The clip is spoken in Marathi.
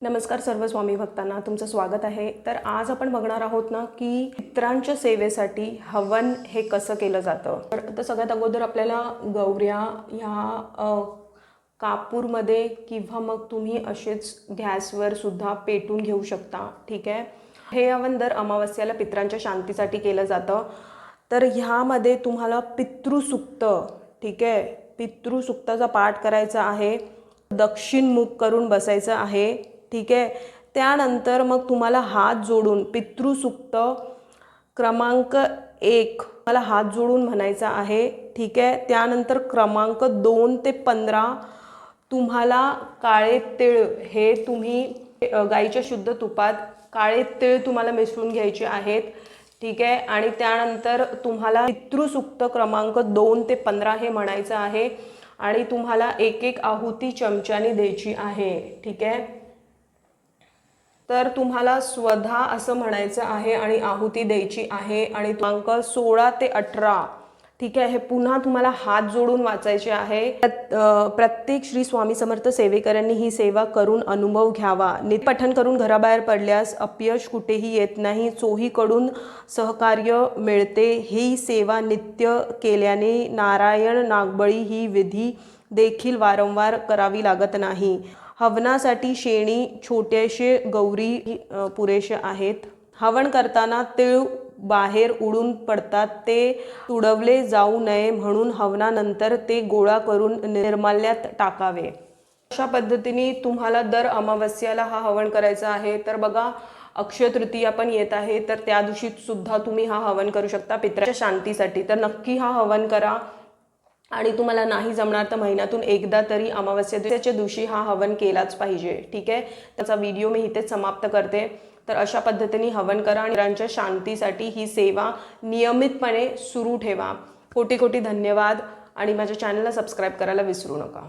नमस्कार सर्व स्वामी भक्तांना, तुमचं स्वागत आहे। तर आज आपण बघणार आहोत ना की पितरांच्या सेवेसाठी हवन हे कसं केलं जातं। तर सगळ्यात अगोदर आपल्याला गौऱ्या ह्या कापूरमध्ये किंवा मग तुम्ही असेच गॅसवर सुद्धा पेटून घेऊ शकता, ठीक आहे। हे हवन दर अमावस्याला पितरांच्या शांतीसाठी केलं जातं। तर ह्यामध्ये तुम्हाला पितृसूक्त, ठीक आहे, पितृसूक्ताचा पाठ करायचा आहे, दक्षिण मुख करून बसायचं आहे, ठीक आहे। त्यानंतर मग तुम्हाला हात जोडून पितृसूक्त क्रमांक 1 मला हात जोडून म्हणायचा आहे, ठीक आहे। त्यानंतर क्रमांक 2 ते 15 तुम्हाला काळे तीळ हे तुम्ही गाईच्या शुद्ध तुपात काळे तीळ तुम्हाला मिसळून घ्यायचे आहेत, ठीक आहे। आणि त्यानंतर तुम्हाला पितृसूक्त क्रमांक 2 ते 15 हे म्हणायचं आहे आणि तुम्हाला एक एक आहुती चमच्याने द्यायची आहे, ठीक आहे। तर तुम्हाला स्वधा असं म्हणायचं आहे आणि आहुती द्यायची आहे आणि क्रमांक 16 ते 18, ठीक आहे, हे पुन्हा तुम्हाला हात जोडून वाचायचे आहे। प्रत्येक श्री स्वामी समर्थ सेवेकरांनी ही सेवा करून अनुभव घ्यावा। पठण करून घराबाहेर पडल्यास अपयश कुठेही येत नाही, चोहीकडून सहकार्य मिळते। ही सेवा नित्य केल्याने नारायण नागबळी ही विधी देखील वारंवार करावी लागत नाही। हवनासाठी शेणी छोटेसे गौरी पुरेसे आहेत। हवन करताना तीळ बाहेर उडून पडतात, ते तुडवले जाऊ नये म्हणून हवनानंतर ते गोळा करून निर्माल्यात टाकावे। अशा पद्धतीने तुम्हाला दर अमावस्याला हा हवन करायचा आहे। तर बघा, अक्षय तृतीया पण येत आहे, तर त्या दिवशी सुद्धा तुम्ही हा हवन करू शकता पितरांच्या शांतीसाठी। तर नक्की हा हवन करा आणि तुम्हाला नाही जमणार तर महिन्यातून एकदा तरी अमावस्येच्या दिवशी हा हवन केलाच पाहिजे, ठीक आहे। त्याचा व्हिडिओ मी इथेच समाप्त करते। तर अशा पद्धतीने हवन करा आणि पितरांच्या शांतीसाठी ही सेवा नियमितपणे सुरू ठेवा। कोटी कोटी धन्यवाद आणि माझ्या चॅनलला सबस्क्राईब करायला विसरू नका।